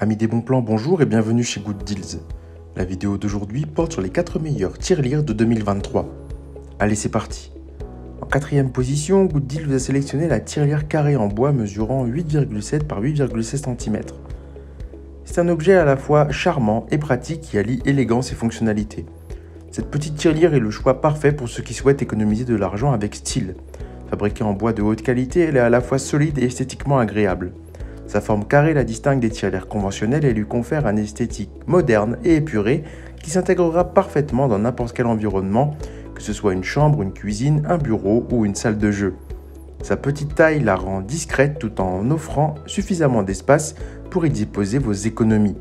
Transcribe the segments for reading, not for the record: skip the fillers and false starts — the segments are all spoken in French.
Amis des bons plans, bonjour et bienvenue chez Good Deals. La vidéo d'aujourd'hui porte sur les 4 meilleurs tirelires de 2023. Allez, c'est parti. En 4e position, Good Deals vous a sélectionné la tirelire carrée en bois mesurant 8,7 par 8,16 cm. C'est un objet à la fois charmant et pratique qui allie élégance et fonctionnalité. Cette petite tirelire est le choix parfait pour ceux qui souhaitent économiser de l'argent avec style. Fabriquée en bois de haute qualité, elle est à la fois solide et esthétiquement agréable. Sa forme carrée la distingue des tirelires conventionnelles et lui confère un esthétique moderne et épuré qui s'intégrera parfaitement dans n'importe quel environnement, que ce soit une chambre, une cuisine, un bureau ou une salle de jeu. Sa petite taille la rend discrète tout en offrant suffisamment d'espace pour y déposer vos économies.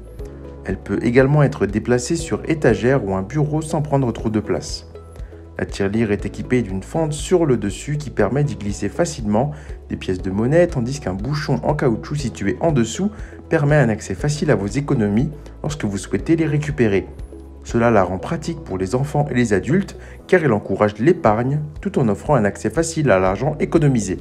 Elle peut également être déplacée sur étagère ou un bureau sans prendre trop de place. La tirelire est équipée d'une fente sur le dessus qui permet d'y glisser facilement des pièces de monnaie, tandis qu'un bouchon en caoutchouc situé en dessous permet un accès facile à vos économies lorsque vous souhaitez les récupérer. Cela la rend pratique pour les enfants et les adultes car elle encourage l'épargne tout en offrant un accès facile à l'argent économisé.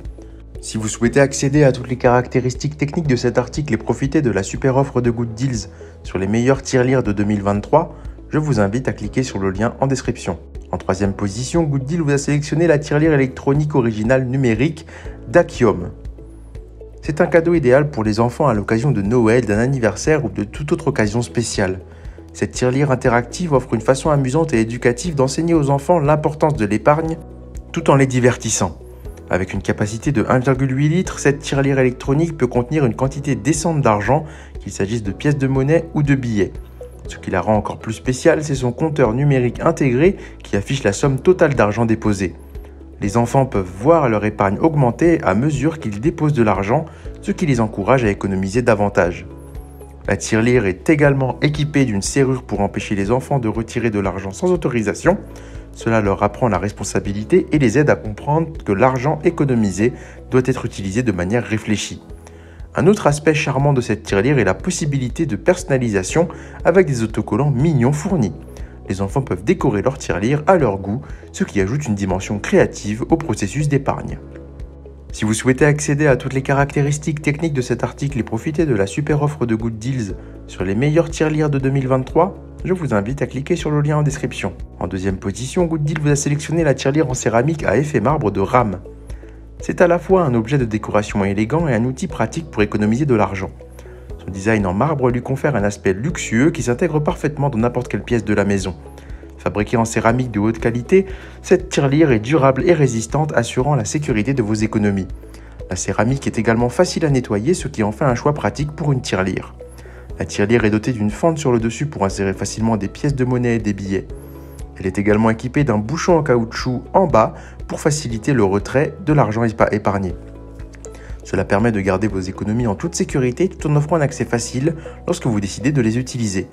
Si vous souhaitez accéder à toutes les caractéristiques techniques de cet article et profiter de la super offre de Good Deals sur les meilleurs tirelires de 2023, je vous invite à cliquer sur le lien en description. En 3e position, Good Deals vous a sélectionné la tirelire électronique originale numérique d'Akiom. C'est un cadeau idéal pour les enfants à l'occasion de Noël, d'un anniversaire ou de toute autre occasion spéciale. Cette tirelire interactive offre une façon amusante et éducative d'enseigner aux enfants l'importance de l'épargne tout en les divertissant. Avec une capacité de 1,8 litres, cette tirelire électronique peut contenir une quantité décente d'argent, qu'il s'agisse de pièces de monnaie ou de billets. Ce qui la rend encore plus spéciale, c'est son compteur numérique intégré qui affiche la somme totale d'argent déposé. Les enfants peuvent voir leur épargne augmenter à mesure qu'ils déposent de l'argent, ce qui les encourage à économiser davantage. La tirelire est également équipée d'une serrure pour empêcher les enfants de retirer de l'argent sans autorisation. Cela leur apprend la responsabilité et les aide à comprendre que l'argent économisé doit être utilisé de manière réfléchie. Un autre aspect charmant de cette tirelire est la possibilité de personnalisation avec des autocollants mignons fournis. Les enfants peuvent décorer leur tirelire à leur goût, ce qui ajoute une dimension créative au processus d'épargne. Si vous souhaitez accéder à toutes les caractéristiques techniques de cet article et profiter de la super offre de Good Deals sur les meilleurs tirelires de 2023, je vous invite à cliquer sur le lien en description. En 2e position, Good Deals vous a sélectionné la tirelire en céramique à effet marbre de RAM. C'est à la fois un objet de décoration élégant et un outil pratique pour économiser de l'argent. Son design en marbre lui confère un aspect luxueux qui s'intègre parfaitement dans n'importe quelle pièce de la maison. Fabriquée en céramique de haute qualité, cette tirelire est durable et résistante, assurant la sécurité de vos économies. La céramique est également facile à nettoyer, ce qui en fait un choix pratique pour une tirelire. La tirelire est dotée d'une fente sur le dessus pour insérer facilement des pièces de monnaie et des billets. Elle est également équipée d'un bouchon en caoutchouc en bas pour faciliter le retrait de l'argent épargné. Cela permet de garder vos économies en toute sécurité tout en offrant un accès facile lorsque vous décidez de les utiliser.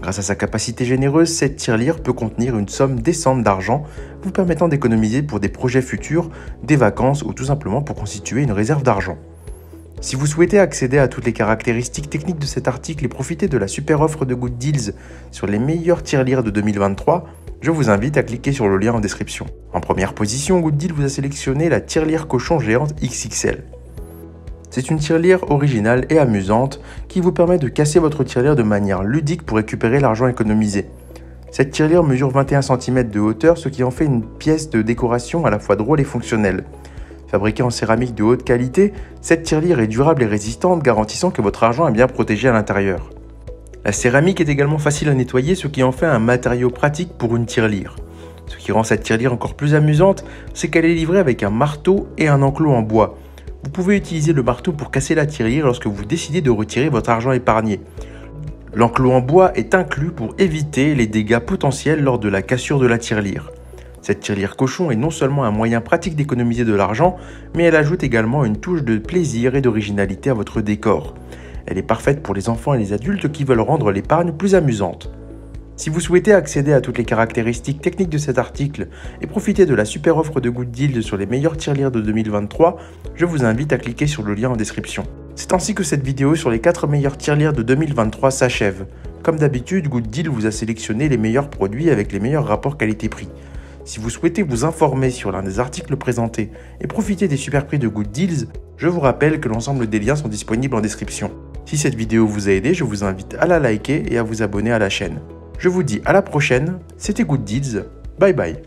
Grâce à sa capacité généreuse, cette tirelire peut contenir une somme décente d'argent vous permettant d'économiser pour des projets futurs, des vacances ou tout simplement pour constituer une réserve d'argent. Si vous souhaitez accéder à toutes les caractéristiques techniques de cet article et profiter de la super offre de Good Deals sur les meilleurs tirelires de 2023, je vous invite à cliquer sur le lien en description. En 1re position, Good Deals vous a sélectionné la tirelire cochon géante XXL. C'est une tirelire originale et amusante qui vous permet de casser votre tirelire de manière ludique pour récupérer l'argent économisé. Cette tirelire mesure 21 cm de hauteur, ce qui en fait une pièce de décoration à la fois drôle et fonctionnelle. Fabriquée en céramique de haute qualité, cette tirelire est durable et résistante, garantissant que votre argent est bien protégé à l'intérieur. La céramique est également facile à nettoyer, ce qui en fait un matériau pratique pour une tirelire. Ce qui rend cette tirelire encore plus amusante, c'est qu'elle est livrée avec un marteau et un enclos en bois. Vous pouvez utiliser le marteau pour casser la tirelire lorsque vous décidez de retirer votre argent épargné. L'enclos en bois est inclus pour éviter les dégâts potentiels lors de la cassure de la tirelire. Cette tirelire cochon est non seulement un moyen pratique d'économiser de l'argent, mais elle ajoute également une touche de plaisir et d'originalité à votre décor. Elle est parfaite pour les enfants et les adultes qui veulent rendre l'épargne plus amusante. Si vous souhaitez accéder à toutes les caractéristiques techniques de cet article et profiter de la super offre de Good Deals sur les meilleurs tirelires de 2023, je vous invite à cliquer sur le lien en description. C'est ainsi que cette vidéo sur les 4 meilleurs tirelires de 2023 s'achève. Comme d'habitude, Good Deals vous a sélectionné les meilleurs produits avec les meilleurs rapports qualité-prix. Si vous souhaitez vous informer sur l'un des articles présentés et profiter des super prix de Good Deals, je vous rappelle que l'ensemble des liens sont disponibles en description. Si cette vidéo vous a aidé, je vous invite à la liker et à vous abonner à la chaîne. Je vous dis à la prochaine, c'était Good Deeds, bye bye.